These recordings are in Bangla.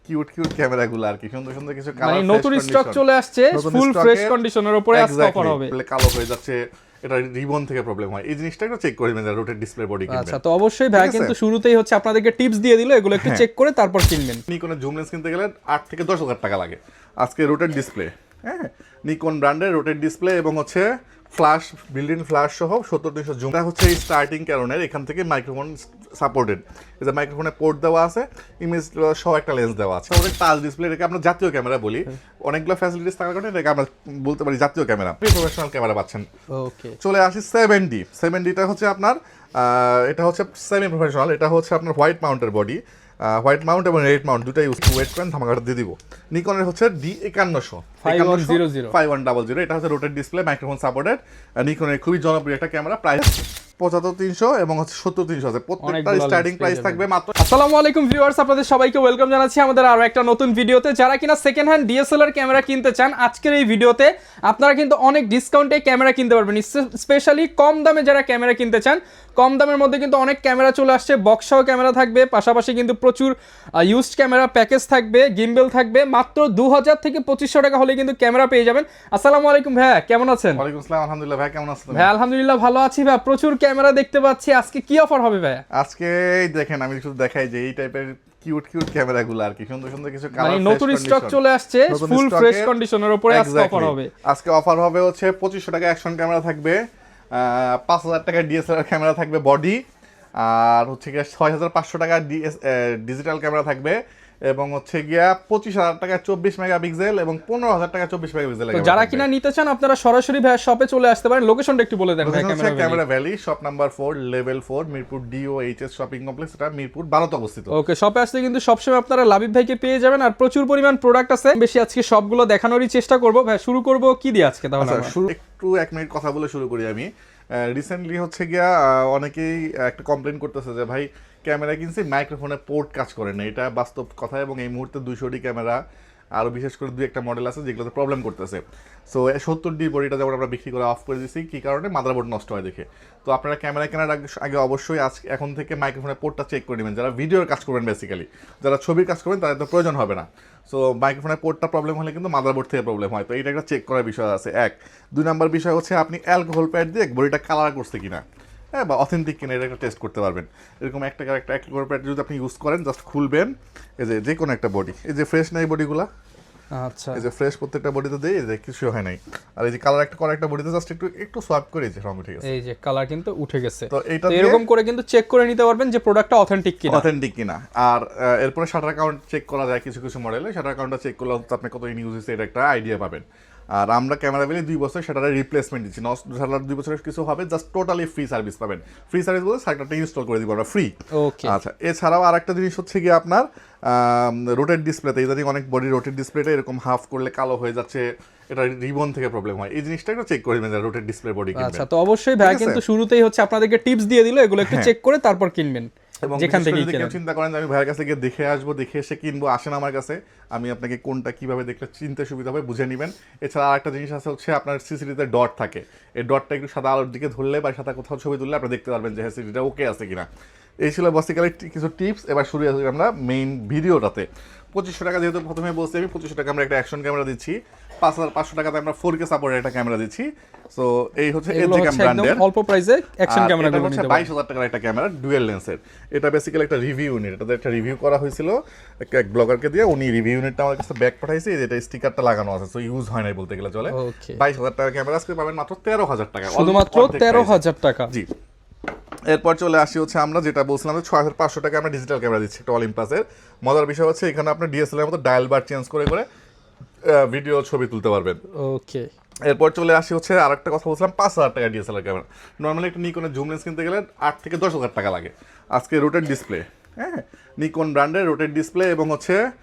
কিউট কিউট ক্যামেরাগুলো আর কি, সুন্দর সুন্দর কিছু কালার, মানে নতুন স্টক চলে আসছে, ফুল ফ্রেশ কন্ডিশনের উপরে আজকে অফার হবে। কালো হয়ে যাচ্ছে, এটা রিবন থেকে প্রবলেম হয়, এই জিনিসটা একটু চেক করে নেবেন যারা রোটেট ডিসপ্লে বডি কিনবেন। আচ্ছা, তো অবশ্যই ভাই কিন্তু শুরুতেই হচ্ছে আপনাদেরকে টিপস দিয়ে দিল, এগুলো একটু চেক করে তারপর কিনবেন। নিকনের জুম লেন্স কিনতে গেলে 8 থেকে 10,000 টাকা লাগে। আজকে রোটেট ডিসপ্লে, হ্যাঁ, নিকন ব্র্যান্ডের রোটেট ডিসপ্লে এবং হচ্ছে ফ্ল্যাশ, বিল্ট ইন ফ্ল্যাশ সহ 70-200 জুম। এটা হচ্ছে এই স্টার্টিং ক্যানোনের, এখান থেকে মাইক্রোফোন সাপোর্টেড, এই যে মাইক্রোফোনে পোর্ট দেওয়া আছে, ইমেজ সহ একটা লেন্স দেওয়া আছে। ওটা টাচ ডিসপ্লে, এটাকে আমরা জাতীয় ক্যামেরা বলি, অনেকগুলো ফ্যাসিলিটিস থাকার কারণে এটাকে আমরা বলতে পারি জাতীয় ক্যামেরা, প্রফেশনাল ক্যামেরা পাচ্ছেন। ওকে, চলে আসি 7D হচ্ছে আপনার এটা হচ্ছে সেমি প্রফেশনাল, এটা হচ্ছে আপনার হোয়াইট মাউন্টের বডি, হোয়াইট মাউন্ট এবং রেড মাউন্ট দুটাই ইউজ, ওয়েট কয়েন ধামাকাটা দিয়ে দিব। নিকনের হচ্ছে D5100 এটা হচ্ছে রোটেট ডিসপ্লে, মাইক্রোফোন সাপোর্টেড, নিকনের খুবই জনপ্রিয় একটা ক্যামেরা, প্রাইস 75-300 এবং হচ্ছে 70-300 আছে, প্রত্যেকটার স্টার্টিং প্রাইস থাকবে মাত্র। আসসালামু আলাইকুম ভিউয়ার্স, আপনাদের সবাইকে ওয়েলকাম জানাচ্ছি আমাদের আরো একটা নতুন ভিডিওতে। যারা কিনা সেকেন্ড হ্যান্ড ডিএসএলআর ক্যামেরা কিনতে চান, আজকের এই ভিডিওতে আপনারা কিন্তু অনেক ডিসকাউন্টে ক্যামেরা কিনতে পারবেন। স্পেশালি কম দামে যারা ক্যামেরা কিনতে চান, কম দামের মধ্যে কিন্তু অনেক ক্যামেরা চলে আসছে, বক্সসহ ক্যামেরা থাকবে, পাশাপাশি কিন্তু প্রচুর ইউজড ক্যামেরা প্যাকেজ থাকবে, গিম্বেল থাকবে, মাত্র 2000 থেকে 2500 টাকা হলে কিন্তু ক্যামেরা পেয়ে যাবেন। আসসালামু আলাইকুম ভাইয়া, কেমন আছেন? ওয়ালাইকুম আসসালাম, আলহামদুলিল্লাহ। ভাই কেমন আছেন? ভাই আলহামদুলিল্লাহ ভালো আছি ভাই, প্রচুর ক্যামেরা দেখতে পাচ্ছি, আজকে কি অফার হবে ভাই? আজকে দেখেন, আমি শুধু দেখাই যে এই টাইপের কিউট কিউট ক্যামেরাগুলো আর কি, সুন্দর সুন্দর কিছু মানে কালার, নতুন স্টক চলে আসছে, ফুল ফ্রেশ কন্ডিশনের উপরে আজকে অফার হবে। আজকে অফার হবে হচ্ছে 2500 টাকা অ্যাকশন ক্যামেরা থাকবে, 5000 টাকা ডিএসএলআর ক্যামেরা থাকবে বডি, আর হচ্ছে গিয়ে 6500 টাকা ডিজিটাল ক্যামেরা থাকবে, এবং হচ্ছে গিয়া 25000 টাকা 24 মেগাপিক্সেল এবং 15000 টাকা 24 মেগাপিক্সেল। যারা কিনা নিতে চান আপনারা সরাসরি ভাই শপে চলে আসতে পারেন। লোকেশনটা একটু বলে দেন ভাই। Camera valley, shop number 4, level 4, Mirpur DOHS shopping complex, এটা মিরপুর 12তে অবস্থিত। ওকে, শপে আসলে কিন্তু সবসময় আপনারা লাবিব ভাইকে পেয়ে যাবেন, আর প্রচুর পরিমাণ প্রোডাক্ট আছে। বেশি আজকে সবগুলো দেখানোরই চেষ্টা করব। ভাই শুরু করব কি দিয়ে আজকে? তাহলে শুরু একটু 1 মিনিট কথা বলে শুরু করি আমি। রিসেন্টলি হচ্ছে গিয়া অনেকেই একটা কমপ্লেন করতেছে যে ভাই ক্যামেরা কিনছি, মাইক্রোফোনে পোর্ট কাজ করে না। এটা বাস্তব কথা, এবং এই মুহূর্তে 200D ক্যামেরা, আরও বিশেষ করে 2-1টা মডেল আছে যেগুলোতে প্রবলেম করতেছে। সো 70D বডিটা যেমন আমরা বিক্রি করে অফ করে দিচ্ছি, কী কারণে? মাদারবোর্ড নষ্ট হয় দেখে। তো আপনারা ক্যামেরা কেনার আগে অবশ্যই এখন থেকে মাইক্রোফোনের পোর্টটা চেক করে নেবেন, যারা ভিডিওর কাজ করবেন বেসিক্যালি। যারা ছবির কাজ করবেন তাদের তো প্রয়োজন হবে না। সো মাইক্রোফোনের পোর্টটা প্রবলেম হলে কিন্তু মাদারবোর্ড থেকে প্রবলেম হয়, তো এইটা একটা চেক করার বিষয় আছে। 2 নম্বর বিষয় হচ্ছে আপনি অ্যালকোহল প্যাড দিয়ে বডিটা কালার করছে কিনা, হ্যাঁ, বা অথেন্টিক কিনা, এটা একটা টেস্ট করতে পারবেন। এরকম একটা অ্যালকোহল প্যাড যদি আপনি ইউজ করেন, জাস্ট খুলবেন, এই যে কোনো একটা বডি, এই যে ফ্রেশ নাই বডিগুলা, আচ্ছা, এই যে ফ্রেশ প্রত্যেকটা বডিতে দেই, এই যে কিছু হয় নাই। আর এই যে কালার একটা বডিতে জাস্ট একটু সোয়াপ করে যে রং উঠে গেছে, এই যে কালার কিন্তু উঠে গেছে। তো এইটা এরকম করে কিন্তু চেক করে নিতে পারবেন যে প্রোডাক্টটা অথেন্টিক কিনা। আর এরপরে শাটার কাউন্ট চেক করা যায় কিছু কিছু মডেলে। শাটার কাউন্টটা চেক করলে আপনি কত ইউজ হয়েছে এটা একটা আইডিয়া পাবেন। আর আমরা ক্যামেরা বেলে 2 বছর শাটারের রিপ্লেসমেন্ট দিচ্ছি, শাটার 2 বছরের কিছু হবে, জাস্ট টোটালি ফ্রি সার্ভিস পাবেন। ফ্রি সার্ভিস বলে শাটারটা ইনস্টল করে দিব আমরা ফ্রি। ওকে, আচ্ছা, এছাড়াও আরেকটা জিনিস হচ্ছে গিয়ে আপনার রোটেট ডিসপ্লেতে, ইদানিং অনেক বডি রোটেট ডিসপ্লেটা এরকম হাফ করলে কালো হয়ে যাচ্ছে, এটা রিবন থেকে প্রবলেম হয়, এই জিনিসটা একটু চেক করে নেবেন রোটেট ডিসপ্লে বডি কিনবেন। আচ্ছা, তো অবশ্যই ভাই কিন্তু শুরুতেই হচ্ছে আপনাদেরকে টিপস দিয়ে দিল, এগুলো একটু চেক করে তারপর কিনবেন। এবং যেখান থেকে যদি কেউ চিন্তা করেন যে আমি ভাইয়ের কাছে গিয়ে দেখে আসবো, দেখে এসে কিনবো, আসেন আমার কাছে, আমি আপনাকে কোনটা কিভাবে দেখলে চিনতে সুবিধা হবে বুঝে নেবেন। এছাড়া আরেকটা জিনিস আছে হচ্ছে আপনার সিসিটিভিতে ডট থাকে, এই ডটটা একটু সাদা আলোর দিকে ধরলে বা সাদা কোথাও ছবি তুললে আপনি দেখতে পারবেন যে হ্যাঁ সিসিটিভিটা ওকে আছে কিনা। এই ছিল বেসিক্যালি কিছু টিপস। এবার শুরু আসি আমরা মেইন ভিডিওটাতে। 2500 টাকা যেহেতু প্রথমে বলছি আমি, 2500 টাকা আমরা একটা অ্যাকশন ক্যামেরা দিচ্ছি, 5500 টাকাতে আমরা 4K সাপোর্টের একটা ক্যামেরা দিচ্ছি। সো এই হচ্ছে এজেক্যাম ব্র্যান্ডের অল্প প্রাইসে অ্যাকশন ক্যামেরা গুলো হচ্ছে 22000 টাকার একটা ক্যামেরা ডুয়াল লেন্সের। এটা বেসিক্যালি একটা রিভিউ ইউনিট, এটাতে একটা রিভিউ করা হয়েছিল এক ব্লগারকে দিয়ে, উনি রিভিউ ইউনিটটা আমার কাছে ব্যাক পাঠাইছে, যেটা স্টিকারটা লাগানো আছে, সো ইউজ হয় নাই বলতে গেলে চলে। 22000 টাকার ক্যামেরা আজকে পাবেন মাত্র 13000 টাকা, শুধুমাত্র 13000 টাকা। জি। এরপর চলে আসি হচ্ছে আমরা যেটা বলছিলাম 6500 টাকা আমরা ডিজিটাল ক্যামেরা দিচ্ছি একটা অলিম্পাসের। মজার বিষয় হচ্ছে এখানে আপনি ডিএসএলআর মতো ডায়াল বার চেঞ্জ করে ভিডিও ছবি তুলতে পারবেন। ওকে, এরপর চলে আসি হচ্ছে আরেকটা কথা বলছিলাম, 5000 টাকা ডিএসএলআর ক্যামেরা। নর্মালি একটা নিকনের জুম লেন্স কিনতে গেলে 8 থেকে 10,000 টাকা লাগে। আজকে রোটেট ডিসপ্লে, হ্যাঁ, নিকন ব্র্যান্ডের রোটেট ডিসপ্লে এবং হচ্ছে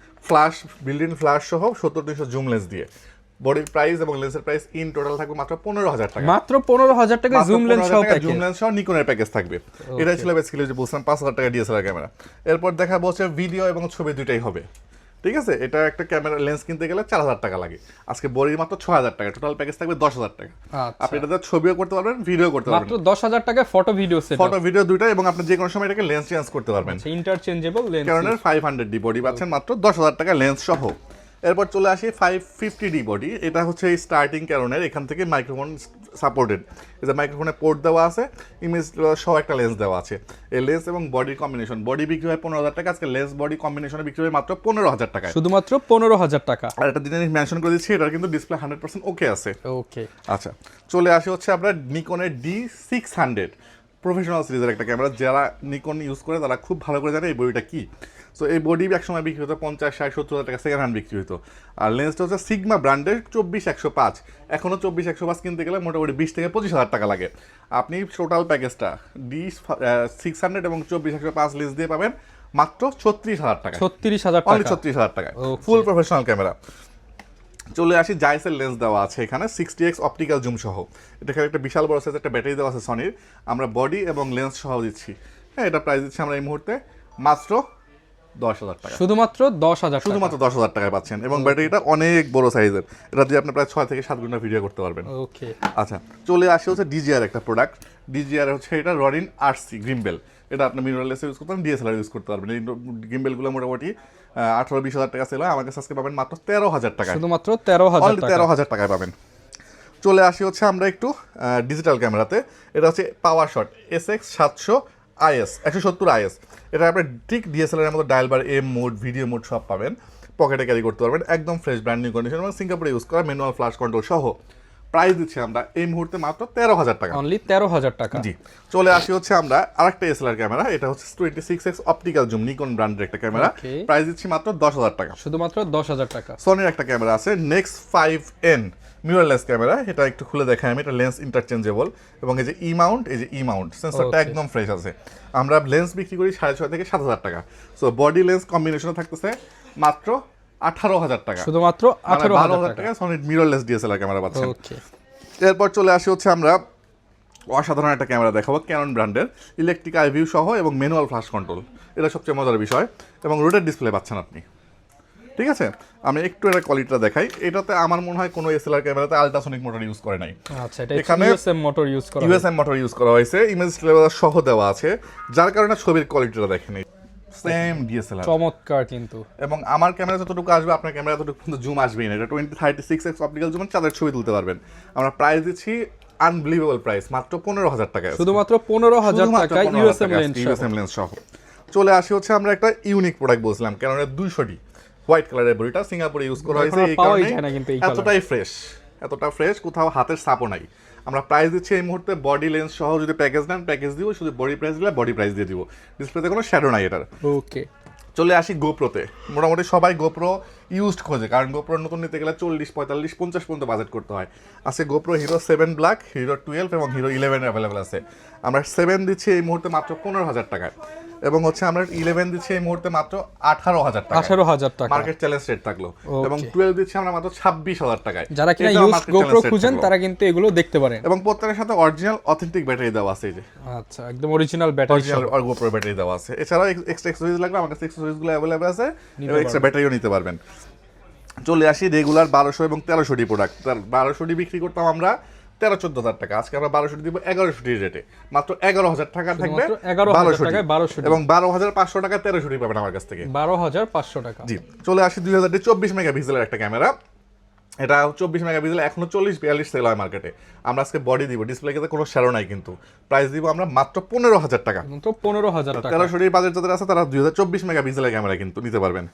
ফ্ল্যাশ, বিল্ট ইন ফ্ল্যাশ সহ 70-200 জুম লেন্স দিয়ে বডির প্রাইস এবং লেন্সের প্রাইস ইন টোটাল থাকবে মাত্র 15000 টাকা। মাত্র 15000 টাকা জুম লেন্স সহ প্যাকেজ, জুম লেন্স সহ নিকনের প্যাকেজ থাকবে। এটাই ছিল বেসিক্যালি যে বলছিলাম 5000 টাকা ডিএসএলআর ক্যামেরা। এরপর দেখা বলছে ভিডিও এবং ছবি দুইটাই হবে, ঠিক আছে, এটা একটা ক্যামেরা লেন্স কিনতে গেলে 4,000 টাকা লাগে, আজকে বডির মাত্র 6,000 টাকা, টোটাল প্যাকেজ থাকবে 10,000 টাকা। আপনি এটাতে ছবিও করতে পারবেন, ভিডিও করতে পারবেন, মাত্র 10,000 টাকায় photo video set, photo video দুইটা, এবং আপনি যে কোনো সময় এটাকে লেন্স চেঞ্জ করতে পারবেন। Interchangeable lens. ক্যাননের 500D বডি পাচ্ছেন মাত্র 10,000 টাকা লেন্স সহ। এরপর চলে আসি 550D বডি, এটা হচ্ছে এই স্টার্টিং ক্যাননের, এখান থেকে মাইক্রোফোন সাপোর্টেড, এই যে মাইক্রোফোনে পোর্ট দেওয়া আছে, ইমেজ সহ একটা লেন্স দেওয়া আছে। এই লেন্স এবং বডির কম্বিনেশন, বডি বিক্রি হয় 15,000 টাকা, আজকে লেন্স বডি কম্বিনেশনে বিক্রি হয় মাত্র 15,000 টাকায়, শুধুমাত্র 15,000 টাকা। আর একটা জিনিস মেনশন করে দিচ্ছি, এটার কিন্তু ডিসপ্লে 100% ওকে আছে। ওকে, আচ্ছা, চলে আসি হচ্ছে আমরা নিকনের D600 প্রফেশনাল সিরিজের একটা ক্যামেরা। যারা নিকন ইউজ করে তারা খুব ভালো করে জানে এই বডিটা কি। সো এই বডি একসময় বিক্রি হতো 50, 60, 70,000 টাকা সেকেন্ড হ্যান্ড বিক্রি হতো। আর লেন্সটা হচ্ছে সিগমা ব্র্যান্ডের 24-105, এখনও 24-105 কিনতে গেলে মোটামুটি 20 থেকে 25,000 টাকা লাগে। আপনি টোটাল প্যাকেজটা D600 এবং 24-105 লেন্স দিয়ে পাবেন মাত্র 36,000 টাকা, 36,000 অনলি টাকা, 36,000 টাকায় Okay. ফুল প্রফেশনাল ক্যামেরা। চলে আসি জাইসের লেন্স দেওয়া আছে এখানে 60x অপটিক্যাল জুম সহ, এটাকে একটা বিশাল বড় সাইজের একটা ব্যাটারি দেওয়া আছে সনির, আমরা বডি এবং লেন্স সহ দিচ্ছি। হ্যাঁ, এটা প্রাইস দিচ্ছি আমরা এই মুহূর্তে মাত্র 10,000 টাকা, শুধুমাত্র 10,000 টাকা, শুধুমাত্র 10,000 টাকায় পাচ্ছেন, এবং ব্যাটারিটা অনেক বড় সাইজের, এটা দিয়ে আপনি প্রায় 6 থেকে 7 ঘন্টা ভিডিও করতে পারবেন। ওকে, আচ্ছা, চলে আসে হচ্ছে ডিজিআর একটা প্রোডাক্ট, ডিজিআর হচ্ছে এটা রনিন RC গ্রিম্বেল, এটা আপনি মিররলেস ইউজ করতে পারেন, ডিএসএলআর ইউজ করতে পারবেন। এই গ্রিম্বেলগুলো মোটামুটি 18-20,000 টাকা সেল হয়, আমার কাছে আজকে পাবেন মাত্র 13,000 টাকায়, শুধুমাত্র 13,000 টাকা, 13,000 টাকায় পাবেন। চলে আসি হচ্ছে আমরা একটু ডিজিটাল ক্যামেরাতে, এটা হচ্ছে পাওয়ার শট SX700 IS 170 IS, এটা আপনি ঠিক ডিএসএলআর এর মতো ডায়াল বার, এম মোড, ভিডিও মোড সব পাবেন, পকেটে ক্যারি করতে পারবেন, একদম ফ্রেশ ব্র্যান্ড নিউ কন্ডিশন এবং সিঙ্গাপুরে ইউজ করা ম্যানুয়াল ফ্ল্যাশ কন্ট্রোল সহ। প্রাইস দিচ্ছি আমরা এই মুহূর্তে মাত্র 13,000 টাকা, অনলি 13,000 টাকা। জি। চলে আসি হচ্ছে আমরা আরেকটা এসএলআর ক্যামেরা, এটা হচ্ছে 26x অপটিক্যাল জুম, নিকন ব্র্যান্ডের একটা ক্যামেরা, Okay. প্রাইস দিচ্ছি মাত্র 10,000 টাকা। শুধুমাত্র 10,000 টাকা। সনির একটা ক্যামেরা আছে নেক্সট 5N মিররলেস ক্যামেরা, এটা একটু খুলে দেখাই আমি, এটা লেন্স ইন্টারচেঞ্জেবল, এবং এই যে ই মাউন্ট, এই যে ই মাউন্ট সেন্সরটা Okay. একদম ফ্রেশ আছে। আমরা লেন্স বিক্রি করি 6,500 থেকে 7,000 টাকা, সো বডি লেন্স কম্বিনেশনে থাকতেছে মাত্র 18,000 টাকা, শুধুমাত্র 18,000 12,000 টাকা। টাকা সনির মিররলেস ডিএসএলআর ক্যামেরা পাচ্ছেন। ওকে, এরপর চলে আসি হচ্ছে আমরা অসাধারণ একটা ক্যামেরা দেখাবো, ক্যানন ব্র্যান্ডের ইলেকট্রিক আই ভিউ সহ এবং ম্যানুয়াল ফ্ল্যাশ কন্ট্রোল, এটা সবচেয়ে মজার বিষয়, এবং রোটেট ডিসপ্লে পাচ্ছেন আপনি। ঠিক আছে, আমি একটু এটা কোয়ালিটিটা দেখাই, এটাতে আমার মনে হয় কোনো এসএলআর ক্যামেরাতে আল্ট্রাসনিক মোটর ইউজ করে নাই। আচ্ছা, এটা এখানে ইউএসএম মোটর ইউজ করা, ইউএসএম মোটর ইউজ করা হয়েছে, ইমেজ লেভেল সহ দেওয়া আছে, যার কারণে ছবির কোয়ালিটিটা দেখেন সেম ডিএসএলআর, চমৎকার কিন্তু। এবং আমার ক্যামেরা যতটুকু আসবে আপনার ক্যামেরা ততটুকু কিন্তু জুম আসবেই না, এটা 20-36x অপটিক্যাল জুম, চাঁদের ছবি তুলতে পারবেন। আমরা প্রাইস দিচ্ছি আনবিলিভেবল প্রাইস, মাত্র 15,000 টাকায়, শুধুমাত্র 15,000 টাকা ইউএসএম লেন্স। ইউএসএম লেন্স সহ। চলে আসি হচ্ছে আমরা একটা ইউনিক প্রোডাক্ট বলছিলাম, কেন 200D হোয়াইট কালারের বডিটা সিঙ্গাপুরে ইউজ করা হয়েছে, এই পাওয়াই কারণে যায় না কিন্তু এই কালার। এতটা ফ্রেশ, কোথাও হাতের ছাপও নাই। আমরা প্রাইস দিচ্ছি এই মুহূর্তে বডি লেন্স সহ, যদি প্যাকেজ নেন প্যাকেজ দিব, শুধু বডি প্রাইস দিলে বডি প্রাইস দিয়ে দিব, ডিসপ্লেতে কোনো শ্যাডো নাই এটার। ওকে, চলে আসি গোপ্রোতে, মোটামুটি সবাই গোপ্রো ইউজড খোঁজে, কারণ গোপ্রো নতুন নিতে গেলে 40, 45, 50 পর্যন্ত বাজেট করতে হয়। আজকে গোপ্রো হিরো 7 ব্ল্যাক, হিরো 12 এবং হিরো 11 অ্যাভেলেবেল আছে। আমরা 7 দিচ্ছি এই মুহূর্তে মাত্র 15,000 টাকায়, এবং হচ্ছে আমরা 11 দিচ্ছি এই মুহূর্তে মাত্র 18,000 টাকা, 18,000 টাকা মার্কেট চ্যালেঞ্জ রেট থাকলো, Okay. এবং 12 দিচ্ছি আমরা মাত্র 26,000 টাকায়। যারা কিনা এটাও use market GoPro challenge rate খুঁজেন থাকলো। তারা কিন্তু এগুলো দেখতে পারেন। এবং প্রত্যেকের সাথে অরিজিনাল অথেন্টিক ব্যাটারি দেওয়া আছে, এই যে আচ্ছা, একদম অরিজিনাল ব্যাটারি অরিজিনাল আর গোপ্রো ব্যাটারি দেওয়া আছে। এছাড়াও এক্সট্রা অ্যাক্সেসরিজ লাগবে, আমার কাছে অ্যাক্সেসরিজগুলো অ্যাভেলেবল আছে, এবং এক্সট্রা ব্যাটারিও নিতে পারবেন। চলে আসি রেগুলার 1200 এবং 1300D প্রোডাক্ট, 1200D বিক্রি করতাম আমরা 13-14,000 টাকা, আজকে আমরা 1200D দিব 1100D রেটে, মাত্র 11,000 টাকা থাকবে 11,000 টাকায় 1200D, এবং 12,500 টাকায় 1300D পাবেন আমার কাছ থেকে। 12,500 টাকা। জি, চলে আসি 2000D 24 মেগাপিক্সেলের একটা ক্যামেরা, এটা 24 মেগাপিক্সেল, এখনো 40-42 সেল হয় মার্কেটে। আমরা আজকে বডি দিব, ডিসপ্লেতে কোনো শ্যাডো নাই, কিন্তু প্রাইস দিব আমরা মাত্র 15,000 টাকা। তো 15,000 টাকা। 1300D বাজেট যাদের আছে তারা 2024 মেগাপিক্সেলের ক্যামেরা কিন্তু নিতে পারবেন।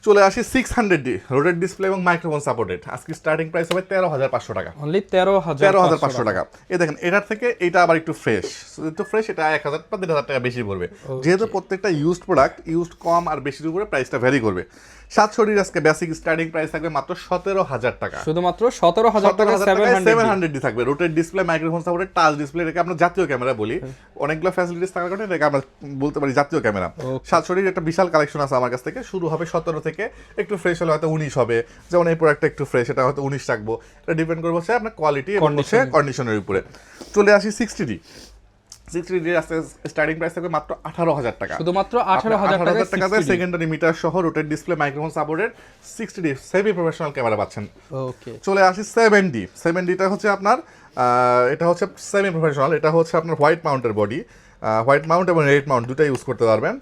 চলে আসি 600D রোটেট ডিসপ্লে এবং মাইক্রোফোন সাপোর্টেড, আজকে স্টার্টিং প্রাইস হবে 13,500 টাকা, অনলি 13,500 টাকা। এই দেখেন এটার থেকে এটা আবার একটু ফ্রেশ, এটা 1,000 বা 1,500 টাকা বেশি পড়বে, যেহেতু প্রত্যেকটা ইউজড প্রোডাক্ট ইউজড কম আর বেশির উপরে প্রাইসটা ভ্যারি করবে। 700D আজকে বেসিক স্টার্টিং প্রাইস থাকবে মাত্র 17,000 টাকা, শুধুমাত্র 17,000 টাকা 700D থাকবে, rotate display, microphone supported, touch display, এটাকে আমরা জাতীয় ক্যামেরা বলি, অনেকগুলো ফ্যাসিলিটিস থাকার কারণে এটাকে আমরা বলতে পারি জাতীয় ক্যামেরা। 700D একটা বিশাল কালেকশন আছে আমার কাছ থেকে, শুরু হবে 17 থেকে, একটু ফ্রেশ হলে হয়তো 19 হবে, যেমন এই প্রোডাক্টটা একটু ফ্রেশ, এটা হয়তো 19 রাখবো, এটা ডিপেন্ড করবে হচ্ছে আপনার কোয়ালিটি এবং হচ্ছে কন্ডিশনের উপরে। চলে আসি 60D 60D আছে স্টার্টিং প্রাইস থাকবে মাত্র 18,000 টাকা, শুধুমাত্র 18,000 টাকাতে সেকেন্ডারি মিটার সহ rotate display microphone supported 60D semi professional camera পাচ্ছেন। ওকে, চলে আসি 7Dটা হচ্ছে আপনার এটা হচ্ছে সেমি প্রফেশনাল, এটা হচ্ছে আপনার হোয়াইট মাউন্টের বডি, হোয়াইট মাউন্ট এবং রেড মাউন্ট দুটাই ইউজ করতে পারবেন,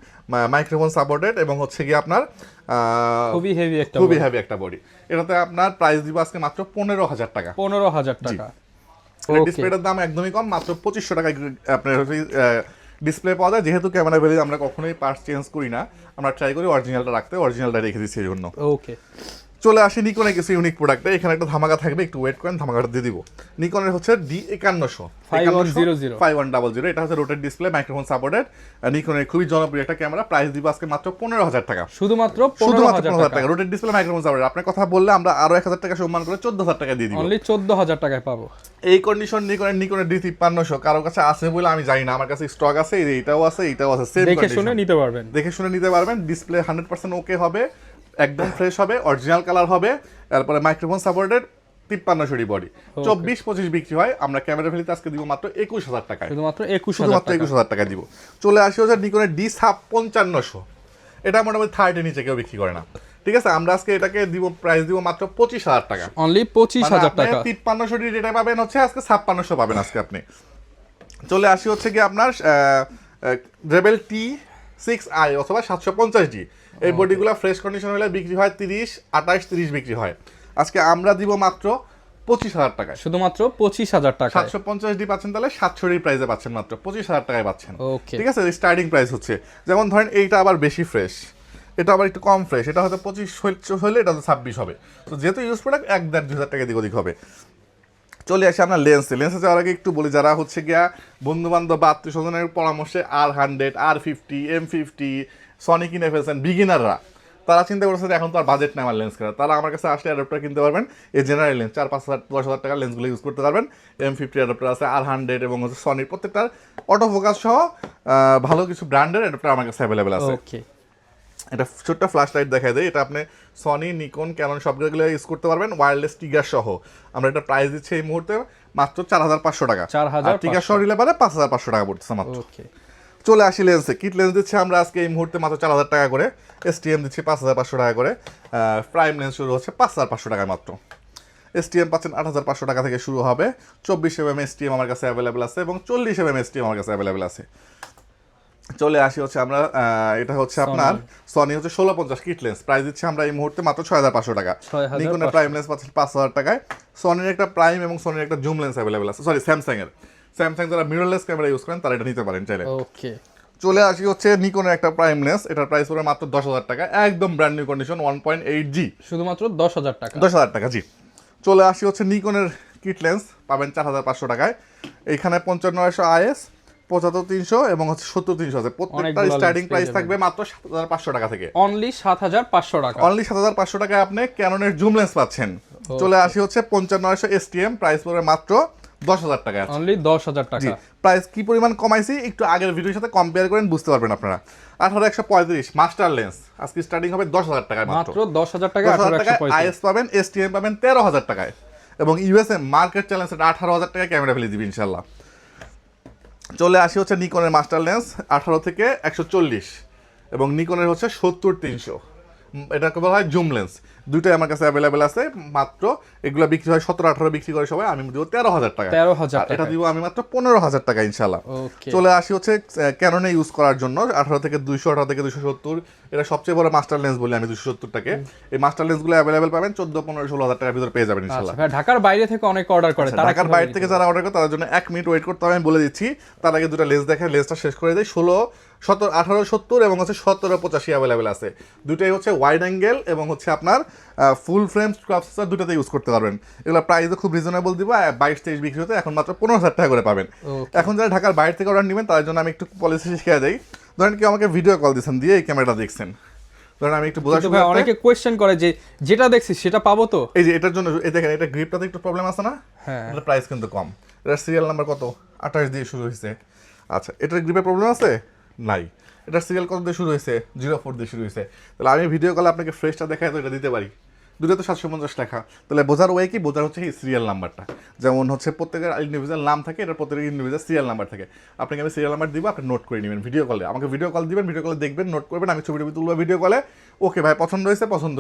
মাইক্রোফোন সাপোর্টেড এবং হচ্ছে কি আপনার খুবই হেভি একটা বডি। এটাতে আপনার প্রাইস দিব আজকে মাত্র 15,000 টাকা। 15,000 টাকা। ডিসপ্লেটার দাম একদমই কম, মাত্র 2500 টাকায় আপনার ডিসপ্লে পাওয়া যায়। যেহেতু ক্যামেরা ভ্যালি আমরা কখনোই পার্টস চেঞ্জ করি না, আমরা ট্রাই করি অরিজিনালটা রাখতে, অরিজিনালটা রেখে দিচ্ছি এই জন্য। ওকে, চলে আসি নিকনের কিছু ইউনিক প্রোডাক্টে। এখানে একটা ধামাকা থাকবে, একটু ওয়েট করেন, ধামাকাটা দিয়ে দিব। নিকনের হচ্ছে D5100 5100, এটা হচ্ছে রোটেট ডিসপ্লে মাইক্রোফোন সাপোর্টেড নিকনের খুবই জনপ্রিয় একটা ক্যামেরা। প্রাইস দিব আজকে মাত্র 15,000 টাকা, শুধুমাত্র 15,000 টাকা। রোটেট ডিসপ্লে মাইক্রোফোন সাপোর্টেড, আপনার কথা বললে আমরা আরো 1,000 টাকা সম্মান করে 14,000 টাকা দিয়ে দিব। অনলি 14,000 টাকায় পাবো এই কন্ডিশন নিকনের D5300 কারো কাছে আছে বলে আমি জানি না, আমার কাছে স্টক আছে, এইটাও আছে, সেম দেখে শুনে নিতে পারবেন, ডিসপ্লে 100% ওকে হবে, একদম ফ্রেশ হবে, অরিজিনাল কালার হবে। তারপরে মাইক্রোফোন সাপোর্টেড 5300 বডি, 24-25 বিক্রি হয়। আমরা ক্যামেরা ভ্যালিতে আজকে দিব মাত্র 21,000 টাকায়, শুধুমাত্র 21,000 টাকা দিব। চলে আসি হচ্ছে নিকনের D5500, এটা মোটামুটি 30 নিচে কেউ বিক্রি করে না, ঠিক আছে। আমরা আজকে এটাকে দিব প্রাইস দিব মাত্র 25,000 টাকা, অনলি 25,000 টাকা। 5300 যেটা পাবেন হচ্ছে আজকে 5600 পাবেন আজকে আপনি। চলে আসি হচ্ছে কি আপনার রেবেল T6i অথবা 750D, এই বডিগুলো ফ্রেশ কন্ডিশন হলে বিক্রি হয় 30 বিক্রি হয়। আজকে আমরা দিব মাত্র 25,000 টাকায়, শুধুমাত্র 25,000 টাকা। 750D পাচ্ছেন, তাহলে 700 প্রাইসে পাচ্ছেন, মাত্র 25,000 টাকায় পাচ্ছেন। ওকে, ঠিক আছে, স্টার্টিং প্রাইস হচ্ছে, যেমন ধরেন এইটা আবার বেশি ফ্রেশ, এটা আবার একটু কম ফ্রেশ, এটা হয়তো 25 হলে এটা তো 26 হবে। তো যেহেতু ইউজ প্রোডাক্ট 1,500 টাকা দিক ওদিক হবে। চলে আসি আপনার লেন্সে যাওয়ার আগে একটু বলি, যারা হচ্ছে গিয়া বন্ধু বান্ধব বা আত্মীয় স্বজনের পরামর্শে R100, R50, M50 সনি কিনে ফেলছেন বিগিনাররা, তারা চিন্তা করছে যে এখন তো আর বাজেট নেই আমার লেন্স কেনার, তারা আমার কাছে আসলে অ্যাডাপ্টার কিনতে পারবেন। এই জেনারেল লেন্স 4-5,000-10,000 টাকার লেন্সগুলো ইউজ করতে পারবেন। M50 অ্যাডাপ্টার আছে, R100 এবং হচ্ছে সনির প্রত্যেকটার অটো ফোকাস সহ ভালো কিছু ব্র্যান্ডের অ্যাডাপ্টার আমার কাছে অ্যাভেলেবেল আছে। ওকে, এটা ছোট্ট ফ্ল্যাশ লাইট দেখায় দেয়, এটা আপনি সনি, নিকন, ক্যানন সবগুলো ইউজ করতে পারবেন ওয়্যারলেস ট্রিগার সহ। আমরা এটা প্রাইস দিচ্ছি এই মুহূর্তে মাত্র 4,500 টাকা, 4,500 ট্রিগার সহ নিলে পারে 5,500 টাকা পড়তেছে মাত্র। ওকে, চলে আসি লেন্সে। কিট লেন্স দিচ্ছি আমরা আজকে এই মুহূর্তে মাত্র 4,000 টাকা করে, STM দিচ্ছি 5,500 টাকা করে, প্রাইম লেন্স শুরু হচ্ছে 5,500 টাকায় মাত্র। STM পাচ্ছেন 8,500 টাকা থেকে শুরু হবে। 24mm STM আমার কাছে অ্যাভেলেবেল আছে এবং 40mm STM আমার কাছে অ্যাভেলেবেল আছে। চলে আসি হচ্ছে আমরা এটা হচ্ছে আপনার সনি হচ্ছে 1650 কিট লেন্স, প্রাইস দিচ্ছি আমরা এই মুহূর্তে মাত্র 6,500 টাকা। নিকনের প্রাইম লেন্স পাচ্ছেন 5,000 টাকায়। সনির একটা প্রাইম এবং সনির একটা জুম লেন্স অ্যাভেলেবেল আছে, সরি স্যামসাং যারা মিররলেস ক্যামেরা ইউজ করেন তারা এটা নিতে পারেন চাইলে। ওকে, চলে আসি হচ্ছে নিকনের একটা প্রাইম লেন্স, এটার প্রাইস পড়বে মাত্র 10,000 টাকা, একদম ব্র্যান্ড নিউ কন্ডিশন 1.8G, শুধুমাত্র 10,000 টাকা। 10,000 টাকা জি। চলে আসি হচ্ছে নিকনের কিট লেন্স, পাবেন 4,500 টাকায়। এখানে 5500 IS, 75-300 এবং হচ্ছে 70-300 আছে। প্রত্যেকটা স্টার্টিং প্রাইস থাকবে মাত্র 7,500 টাকা থেকে, অনলি 7,500 টাকা। অনলি 7,500 টাকায় আপনি ক্যাননের জুম লেন্স পাচ্ছেন। চলে আসি হচ্ছে 5500 STM, প্রাইস পড়বে মাত্র 10,000 টাকা, অনলি 10,000 টাকা। প্রাইস কি পরিমাণ কমাইছি একটু আগের ভিডিওর সাথে কম্পেয়ার করেন, বুঝতে পারবেন আপনারা। 18,135 মাস্টার লেন্স আজকে স্টার্টিং হবে 10,000 টাকায়, মাত্র 10,000 টাকা। 10,000 টাকায় IS পাবেন, STM পাবেন 13,000 টাকায় এবং USA মার্কেট চ্যালেঞ্জ 18,000 টাকায় ক্যামেরা ফেলে দিবি ইনশাল্লাহ। চলে আসি হচ্ছে নিকনের মাস্টার লেন্স 18 থেকে 140 এবং নিকনের হচ্ছে 70-300, এটাকে বলা হয় জুম লেন্স। দুইটাই আমার কাছে অ্যাভেলেবেল আছে, মাত্র এগুলো বিক্রি হয় 17-18 বিক্রি করে সবাই, আমি দিব 13,000 টাকা, 13,000 টাকা। এটা দিব আমি মাত্র 15,000 টাকা ইনশাল্লাহ। চলে আসি হচ্ছে ক্যাননে ইউজ করার জন্য 18 থেকে 270, এটা সবচেয়ে বড় মাস্টার লেন্স বলি আমি 270 টাকে। এই মাস্টার লেন্সগুলো অ্যাভেলেবেল পাবেন 14-15-16,000 টাকার ভিতরে পেয়ে যাবেন ইনশাল্লাহ। ঢাকার বাইরে থেকে অনেক অর্ডার করে, ঢাকার বাইরে থেকে যারা অর্ডার করে তাদের জন্য 1 মিনিট ওয়েট করতে হবে, আমি বলে দিচ্ছি। তার আগে দুটো লেন্স দেখে লেন্সটা শেষ করে দেয়। 1870 এবং হচ্ছে 1785 অ্যাভেলেবেল আছে। দুটাই হচ্ছে ওয়াইড অ্যাঙ্গেল এবং হচ্ছে আপনার ফুল ফ্রেম স্ক্রাব সেন্সর, দুটাতে ইউজ করতে পারবেন। এগুলো প্রাইসও খুব রিজনেবল দিব, 22-23 বিক্রি হতে এখন মাত্র 15,000 টাকা করে পাবেন। এখন যারা ঢাকার বাইরে থেকে অর্ডার নেবেন তাদের জন্য আমি একটু পলিসি শিখিয়ে দেই। ধরেন কেউ আমাকে ভিডিও কল দিচ্ছেন দিয়ে এই ক্যামেরাটা দেখছেন, ধরেন আমি একটু বোঝার সুবিধার্থে, অনেকে কোয়েশ্চেন করে যে যেটা দেখছি সেটা পাবো তো, এই যে এটার জন্য এই দেখেন এটা গ্রিপটাতে একটু প্রবলেম আছে না, হ্যাঁ, এটার প্রাইস কিন্তু কম। এটার সিরিয়াল নাম্বার কত 28 দিয়ে শুরু হয়েছে। আচ্ছা, এটার গ্রিপে প্রবলেম আছে নাই, এটার সিরিয়াল কত দিয়ে শুরু হয়েছে 04 দিয়ে শুরু হয়েছে। তাহলে আমি ভিডিও কলে আপনাকে ফ্রেশটা দেখাই তো এটা দিতে পারি, দুটো তো 750 টাকা। তাহলে বোঝার ওয়ে কি, বোঝার হচ্ছে এই সিরিয়াল নাম্বারটা। যেমন হচ্ছে প্রত্যেকের ইন্ডিভিজুয়াল নাম থাকে, এটা প্রত্যেকের ইন্ডিভিজুয়াল সিরিয়াল নাম্বার থাকে। আপনাকে আমি সিরিয়াল নাম্বার দিব, আপনি নোট করে নেবেন ভিডিও কলে, আমাকে ভিডিও কল দিবেন, ভিডিও কলে দেখবেন, নোট করবেন, আমি ছবি তুলবো ভিডিও কলে, ওকে ভাই পছন্দ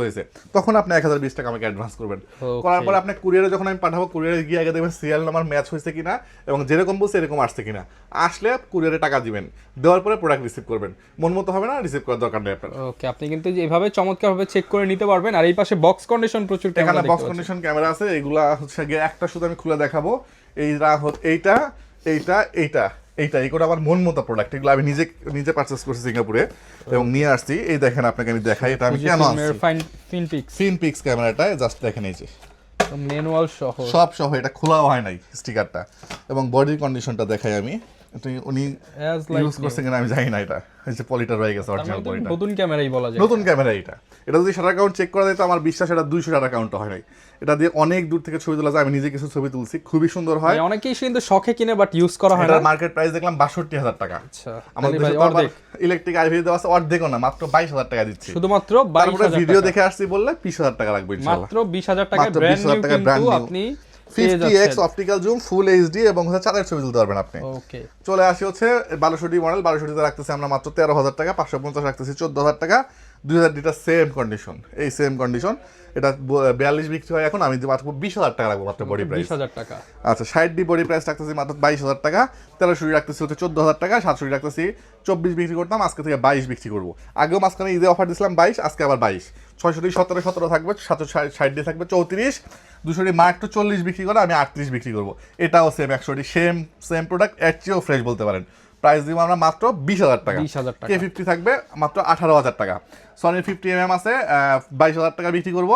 হয়েছে, তখন আপনি 1020 টাকা আমাকে অ্যাডভান্স করবেন। করার পরে আপনি কুরিয়ারে যখন আমি পাঠাবো, কুরিয়ারে গিয়ে আগে দেখবেন সিরিয়াল নাম্বার ম্যাচ হয়েছে কিনা এবং যেরকম বলছে এরকম আসছে কিনা। আসলে কুরিয়ারে টাকা দিবেন, দেওয়ার পরে প্রোডাক্ট রিসিভ করবেন। মন মতো হবে না, রিসিভ করার দরকার নেই আপনার। ওকে, আপনি কিন্তু এইভাবে চমৎকারভাবে চেক করে নিতে পারবেন। আর এই পাশে বক্স কন্ডিশন প্রচুর এখানে বক্স কন্ডিশন ক্যামেরা আছে, এগুলা হচ্ছে গিয়ে একটা শুধু আমি খুলে দেখাবো। এইটা এগুলো আমার মন মতো প্রোডাক্ট, এগুলো আমি নিজে পারচেস করছি সিঙ্গাপুরে এবং নিয়ে আসছি। এই দেখেন আপনাকে আমি দেখাই এটা আমি কেন ফিনপিক্স ক্যামেরাটা, জাস্ট দেখেন এই যে ম্যানুয়াল সহ এটা খোলাও হয় নাই স্টিকারটা। এবং বডি কন্ডিশনটা দেখাই আমি, উনি ইউজ করছে কিনা আমি জানি না। এটা হচ্ছে পলিটার হয়ে গেছে, অরিজিনাল পলিটার, নতুন ক্যামেরাই বলা যায়, নতুন ক্যামেরা। এটা যদি শাটার কাউন্ট চেক করা যায় তো আমার বিশ্বাস এটা 200 শাটার কাউন্ট হয় নাই। এটা দিয়ে অনেক দূর থেকে ছবি তোলা যায়, আমি নিজে কিছু ছবি তুলছি, খুবই সুন্দর হয়। অনেকেই কিন্তু শখে কিনে বাট ইউজ করা হয় না। এটার মার্কেট প্রাইস দেখলাম 62,000 টাকা। আচ্ছা, আমাদের দেশে তো আবার ইলেকট্রিক আইভি দেওয়া আছে, অর্ধেকও না, মাত্র 22,000 টাকা দিচ্ছি। শুধুমাত্র 22,000 ভিডিও দেখে আসছি বললে 20,000 টাকা লাগবে ইনশাআল্লাহ। মাত্র 20,000 টাকা ব্র্যান্ড নিউ, কিন্তু আপনি 50x optical zoom, full HD এবং হচ্ছে চাঁদের ছবি তুলতে পারবেন আপনি। ওকে, চলে আসি হচ্ছে 1200D মডেল। 1200D রাখতেছি আমরা মাত্র 13,000 টাকা, 550 রাখতেছি 14,000 টাকা, 2000 ডিটা সেম কন্ডিশন, এই সেম কন্ডিশন। এটা 42 বিক্রি হয় এখন, আমি মাত্র 20,000 টাকা রাখবো মাত্র বডি প্রাইস। 20,000 টাকা। আচ্ছা, 60D বডি প্রাইস রাখতেছি মাত্র 22,000 টাকা, 1300D রাখতেছি হচ্ছে 14,000 টাকা, 700D রাখতেছি 24 বিক্রি করতাম, আজকে থেকে 22 বিক্রি করবো। আগেও মাঝখানে ঈদে অফার দিয়েছিলাম 22, আজকে আবার 22। 600D 17 থাকবে, 760D থাকবে 34, 200D মাত্র 40 বিক্রি করে আমি 38 বিক্রি করবো। এটাও সেম 100D, সেম প্রোডাক্ট, এর চেয়েও ফ্রেশ বলতে পারেন। প্রাইস দিব আমরা মাত্র 20,000 টাকা। K50 থাকবে মাত্র 18,000 টাকা। সনির 50mm আছে 22,000 টাকা বিক্রি করবো।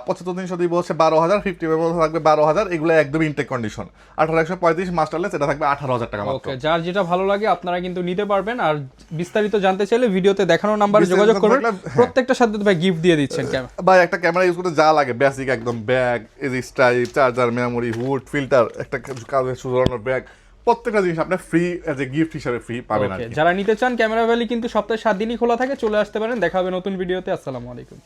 75-300 দিব হচ্ছে 12,000, 50mm থাকবে 12,000। এগুলো একদম ইনটেক কন্ডিশন। 1835 মাস্টারলেস, এটা থাকবে 18,000 টাকা মাত্র। ওকে, যার যেটা ভালো লাগে আপনারা কিন্তু নিতে পারবেন। আর বিস্তারিত জানতে চাইলে ভিডিওতে দেখানো নাম্বারে যোগাযোগ করবেন। প্রত্যেকটার সাথে ভাই গিফট দিয়ে দিচ্ছেন ক্যামেরা। ভাই একটা ক্যামেরা ইউজ করতে যা লাগে বেসিক একদম, ব্যাগ, এই যে stripe, charger, memory, hood, filter, একটা কাজে সুন্দর ব্যাগ, প্রত্যেকটা জিনিস আপনি ফ্রি এজ এ গিফট হিসেবে ফ্রি পাবেন। যারা নিতে চান, ক্যামেরা ভ্যালি কিন্তু সপ্তাহে 7 দিনই খোলা থাকে, চলে আসতে পারেন। দেখা হবে নতুন ভিডিওতে। আসসালামু আলাইকুম।